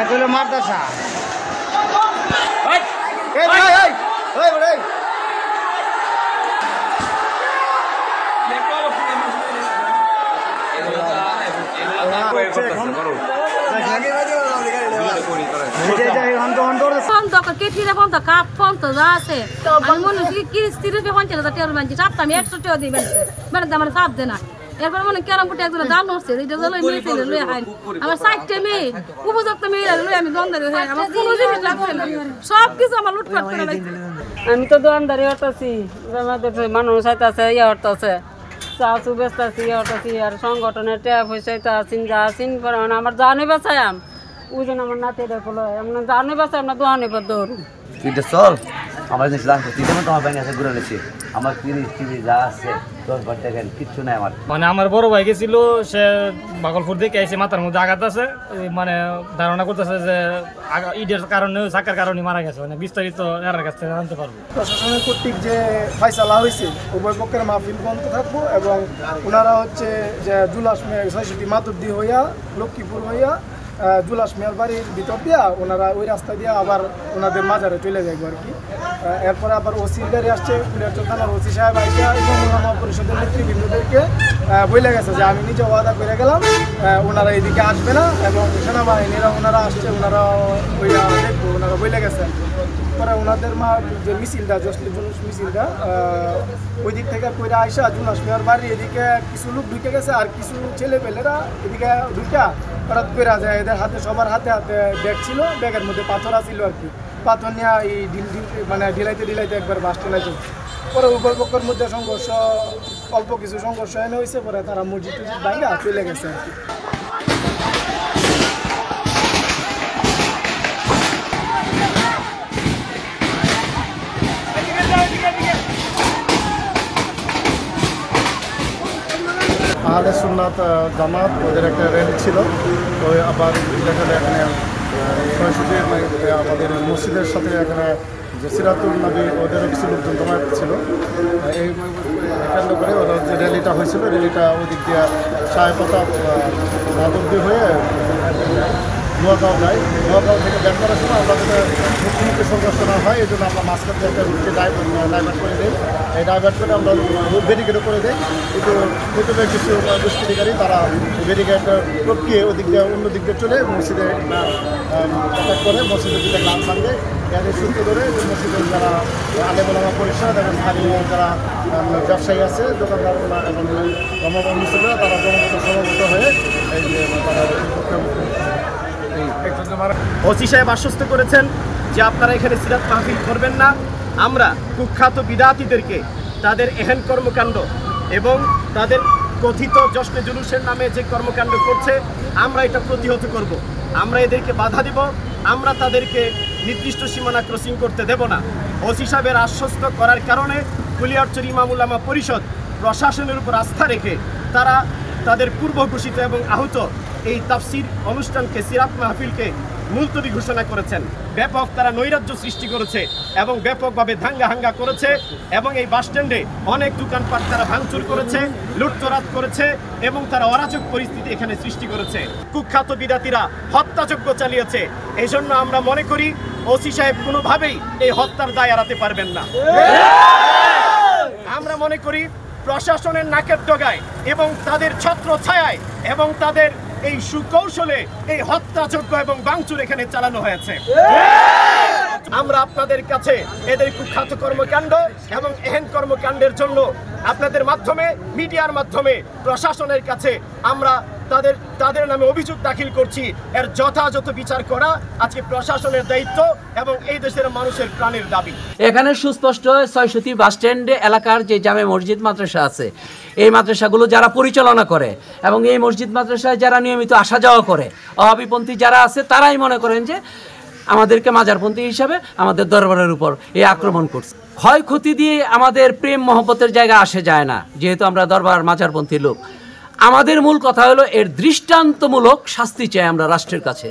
কইলো মাদ্রাসা কেটলিরা ফোন তো cup phone তো যা আছে আমি মনে হচ্ছে কি 30-50 টাকা মানছি চাপটা আমি 100 টাকা দিই বেড়াতে আমার চাপ দে না এরপর মনে ক্যারাম কোটে একজন দাম হচ্ছে এটা লই মেয়ে লই খাই আমার 60টা মেয়ে উপযুক্ত মেয়ে লই আমি দোকানদারি হই আমার কোনো জিনিস লাগছে না সব কিছু আমার লুটপাট করে লাগছে আমি তো দোকানদারি হতাছি আমাদের মানুষ আছে ইয়া হতাছে চাচু ব্যস্ত আছি ইয়া হতাছি আর সংগঠনের ট্যাপ হয়েছে তা আসিন যা আসিন পরে আমার জানে বাঁচায়াম ওই জন্য আমার নাতি দেখলো আমরা জানে বাঁচাই আমরা দোকানে পর দৌড় কিন্তু চল আমার জিনিস দান করছি যেমন তোমার ব্যাংকে আছে ঘুরে নিচ্ছি আমার টিভি যা আছে 10 ঘন্টা কিচ্ছু নাই আমার মানে আমার বড় ভাই গেছিল সে বাগলপুর থেকে এসে মাথার মধ্যে আঘাত আছে মানে ধারণা করতেছে যে ইডের কারণে চাকার কারণে মারা গেছে মানে বিস্তারিত এর কাছ থেকে জানতে পারবো প্রশাসনের কর্তৃক যে ফয়সালা হয়েছে উভয় পক্ষের মাহফিল বন্ধ থাকবো এবং ওনারা হচ্ছে যে জুলাস মিয়া সৈশতী মাতুদ্দি হইয়া লক্ষ্মীপুর হইয়া জুলাস মিয়ার বাড়ির ভিতর দিয়া ওনারা ওই রাস্তা দিয়ে আবার ওনাদের মাজারে চলে যাইব আর কি এরপরে আবার ওসির গাড়ি আসছে কুলিয়ারচর থানার ওসি সাহেব আইসা এবং ওনারা পরিষদের নেতৃবৃন্দদেরকে বলে গেছে যে আমি নিজে ওয়াদা করে গেলাম ওনারা এদিকে আসবে না এবং সেনাবাহিনীরা ওনারা আসছে ওনারা ওইয়া দেখবো ওনারা বলে গেছে পরে ওনাদের মা যে মিছিলটা জসলি জুলুস মিছিলটা ওই দিক থেকে কইরা আইসা জুলাস মিয়ার বাড়ি এদিকে কিছু লোক ঢুকে গেছে আর কিছু ছেলেপেলেরা এদিকে ঢুকা হঠাৎ করে যায় এদের হাতে সবার হাতে হাতে ব্যাগ ছিল ব্যাগের মধ্যে পাথর আছিল আর কি পাথর নিয়ে এই মানে ঢিলাইতে একবার বাস টেলাইতে পরে উভয় পক্ষের মধ্যে সংঘর্ষ অল্প কিছু সংঘর্ষ এনে হয়েছে পরে তারা মসজিদ টুজিদ ভাঙা চলে গেছে আর কি আহলে সুন্নাত জামাত ওদের একটা র্যালি ছিল ওই আবার এখানে সরস্বতীর আমাদের মসজিদের সাথে এখানে যে সিরাতুল নবী ওদেরও কিছু লোকজন জমায়েত ছিল এই কেন্দ্র করে ওরা যে র্যালিটা হয়েছিল র্যালিটা ওই দিক দিয়ে সাহেবতা মাধবদী হয়ে নোয়াগাঁও যায় নোয়াগাঁও থেকে ব্যাক করার সময় আমরা যাতে মুখোমুখি সংঘর্ষ না হয় এই জন্য আমরা মাঝখান থেকে একটা রুটকে ডাইভার্ট করে দিই এই ডাইভার্ট করে আমরা ব্যারিকেডও করে দিই কিন্তু প্রথমে কিছু দুষ্কৃতিকারী তারা ব্যারিকেড টপকিয়ে ওদিক দিয়ে অন্য দিক দিয়ে চলে মসজিদে অ্যাটাক করে মসজিদের দিকে গ্লাস ভাঙে এর সূত্র ধরে মসজিদের যারা আলেমুলামা পরিষদ এবং স্থানীয় যারা ব্যবসায়ী আছে দোকানদার এবং ধর্মবন্ধ মুসলিমরা তারা সমবেত হয়ে এই যে তারা ওসি সাহেব আশ্বস্ত করেছেন যে আপনারা এখানে সিরাত মাহফিল করবেন না আমরা কুখ্যাত বিদাতীদেরকে তাদের এহেন কর্মকাণ্ড এবং তাদের কথিত জশ্নে জুলুসের নামে যে কর্মকাণ্ড করছে আমরা এটা প্রতিহত করব। আমরা এদেরকে বাধা দিব, আমরা তাদেরকে নির্দিষ্ট সীমানা ক্রসিং করতে দেব না। ওসি সাহেবের আশ্বস্ত করার কারণে কুলিয়ারচর ইমাম উলামা পরিষদ প্রশাসনের উপর আস্থা রেখে তারা তাদের পূর্ব ঘোষিত এবং আহত এই তাফসির অনুষ্ঠানকে সিরাত মাহফিলকে মুলতবি ঘোষণা করেছেন। ব্যাপক তারা নৈরাজ্য সৃষ্টি করেছে এবং ব্যাপকভাবে দাঙ্গা করেছে এবং এই বাসস্ট্যান্ডে অনেক দোকানপাট তারা ভাঙচুর করেছে, লুটতরাজ করেছে এবং তারা অরাজক পরিস্থিতি এখানে সৃষ্টি করেছে। কুখ্যাত বিদাতীরা হত্যাযজ্ঞ চালিয়েছে। এই জন্য আমরা মনে করি ওসি সাহেব কোনোভাবেই এই হত্যার দায় এড়াতে পারবেন না। আমরা মনে করি প্রশাসনের নাকের ডগায় এবং তাদের ছত্র ছায়ায় এবং তাদের এই সুকৌশলে এই হত্যাযজ্ঞ এবং ভাঙচুর এখানে চালানো হয়েছে। আমরা আপনাদের কাছে এদের কুখ্যাত কর্মকাণ্ড এবং এহেন কর্মকাণ্ডের জন্য আপনাদের মাধ্যমে মিডিয়ার মাধ্যমে প্রশাসনের কাছে আমরা তাদের নামে অভিযোগ দাখিল করছি। এর যথাযথ বিচার করা আজকে প্রশাসনের দায়িত্ব এবং এই দেশের মানুষের প্রাণের দাবি। এখানে সুস্পষ্ট সৈয়দী বাস স্ট্যান্ড এলাকার যে জামে মসজিদ মাদ্রাসা আছে এই মাদ্রাসাগুলো যারা পরিচালনা করে এবং এই মসজিদ মাদ্রাসায় যারা নিয়মিত আসা যাওয়া করে ওয়াহাবিপন্থী যারা আছে তারাই মনে করেন যে আমাদেরকে মাজারপন্থী হিসাবে আমাদের দরবারের উপর এই আক্রমণ করছে। ক্ষয়ক্ষতি দিয়ে আমাদের প্রেম মহব্বতের জায়গা আসে যায় না, যেহেতু আমরা দরবার মাজারপন্থী লোক। আমাদের মূল কথা হলো এর দৃষ্টান্তমূলক শাস্তি চাই আমরা রাষ্ট্রের কাছে।